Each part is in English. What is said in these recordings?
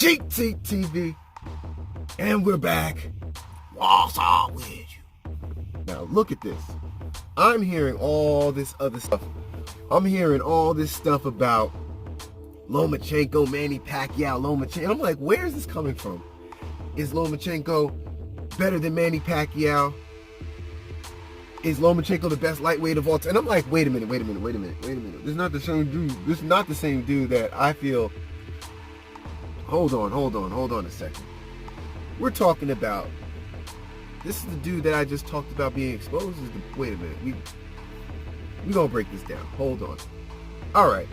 Cheap Seat TV, and we're back. What's up with you? Now look at this. I'm hearing all this other stuff. I'm hearing all this stuff about Lomachenko, Manny Pacquiao, Lomachenko. I'm like, where is this coming from? Is Lomachenko better than Manny Pacquiao? Is Lomachenko the best lightweight of all time? And I'm like, wait a minute. This is not the same dude. This is not the same dude that I feel. Hold on a second. We're talking about, this is the dude that I just talked about being exposed. Wait a minute. We gonna break this down. Hold on. All right.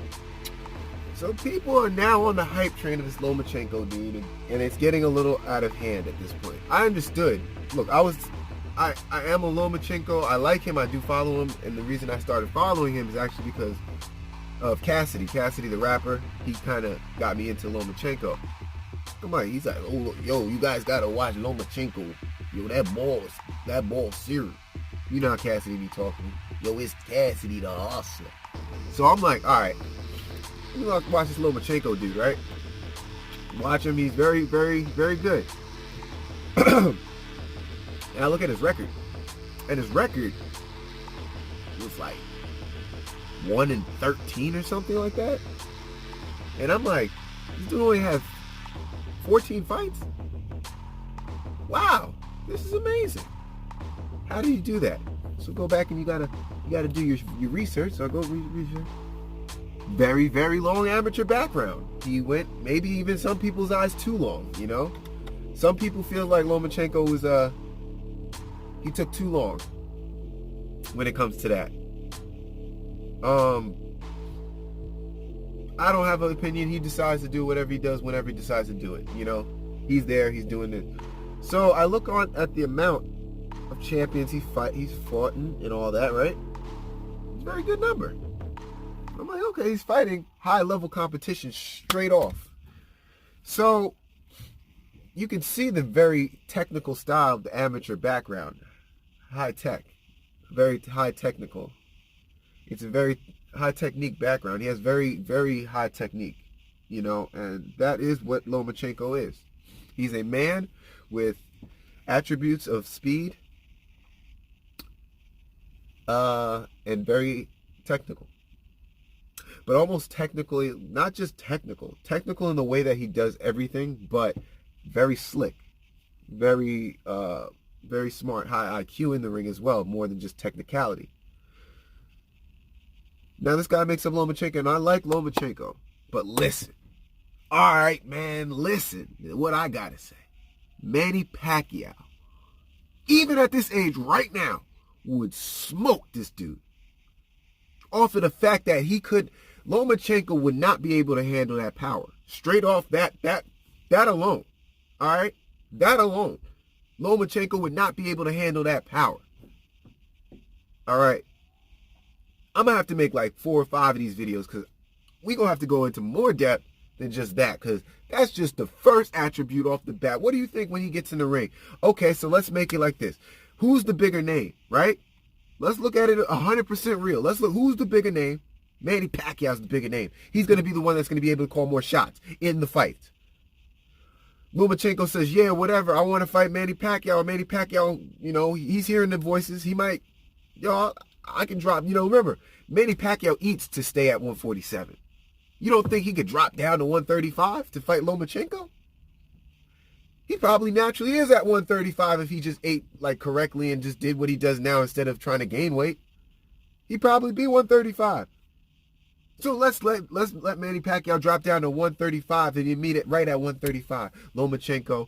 So people are now on the hype train of this Lomachenko dude, and it's getting a little out of hand at this point. I understood. Look, I am a Lomachenko. I like him. I do follow him, and the reason I started following him is actually because of Cassidy the rapper. He kind of got me into Lomachenko. Come on, he's like, oh, yo, you guys gotta watch Lomachenko. Yo, that ball serious. You know how Cassidy be talking. Yo, it's Cassidy the hustler. So I'm like, all right, let me watch this Lomachenko dude, right? Watch him. He's very, very, very good. And I look at his record, and his record was like 1-13 or something like that. And I'm like, this dude only has 14 fights? Wow, this is amazing. How do you do that? So go back and you gotta do your research. So I go research. Very, very long amateur background. He went maybe even some people's eyes too long, you know? Some people feel like Lomachenko was he took too long when it comes to that. I don't have an opinion. He decides to do whatever he does whenever he decides to do it. You know, he's there, he's doing it. So I look on at the amount of champions he's fought and all that, right? It's a very good number. I'm like, okay, he's fighting high level competition straight off. So you can see the very technical style of the amateur background. High tech, very high technical. It's a very high technique background. He has very, very high technique, you know, and that is what Lomachenko is. He's a man with attributes of speed and very technical. But almost technically, not just technical in the way that he does everything, but very slick, very smart, high IQ in the ring as well, more than just technicality. Now this guy makes up Lomachenko, and I like Lomachenko, but listen. All right, man, listen to what I gotta say. Manny Pacquiao, even at this age right now, would smoke this dude. Off of the fact that Lomachenko would not be able to handle that power. Straight off that alone. All right? That alone. Lomachenko would not be able to handle that power. All right? I'm going to have to make like 4 or 5 of these videos because we're going to have to go into more depth than just that, because that's just the first attribute off the bat. What do you think when he gets in the ring? Okay, so let's make it like this. Who's the bigger name, right? Let's look at it 100% real. Let's look, who's the bigger name? Manny Pacquiao's the bigger name. He's going to be the one that's going to be able to call more shots in the fight. Lomachenko says, yeah, whatever, I want to fight Manny Pacquiao. Manny Pacquiao, you know, he's hearing the voices. He might, I can drop, remember, Manny Pacquiao eats to stay at 147. You don't think he could drop down to 135 to fight Lomachenko? He probably naturally is at 135 if he just ate like correctly and just did what he does now instead of trying to gain weight. He'd probably be 135. So let's let Manny Pacquiao drop down to 135 and you meet it right at 135. Lomachenko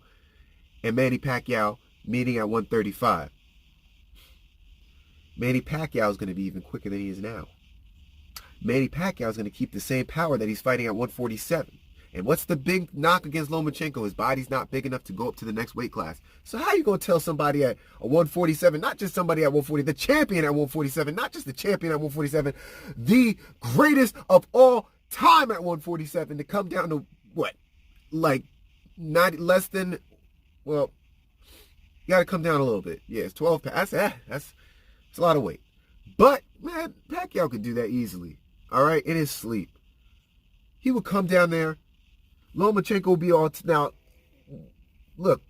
and Manny Pacquiao meeting at 135. Manny Pacquiao is going to be even quicker than he is now. Manny Pacquiao is going to keep the same power that he's fighting at 147. And what's the big knock against Lomachenko? His body's not big enough to go up to the next weight class. So how are you going to tell somebody at a 147, not just somebody at 140, the champion at 147, not just the champion at 147, the greatest of all time at 147, to come down to what? Like not less than, well, you got to come down a little bit. Yeah, it's 12 pounds. That's a lot of weight. But, man, Pacquiao could do that easily. All right, in his sleep. He would come down there, Lomachenko be all... Now, look,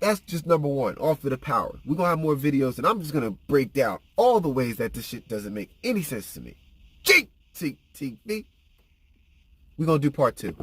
that's just number one, off of the power. We're going to have more videos, and I'm just going to break down all the ways that this shit doesn't make any sense to me. GTV. We're going to do part 2.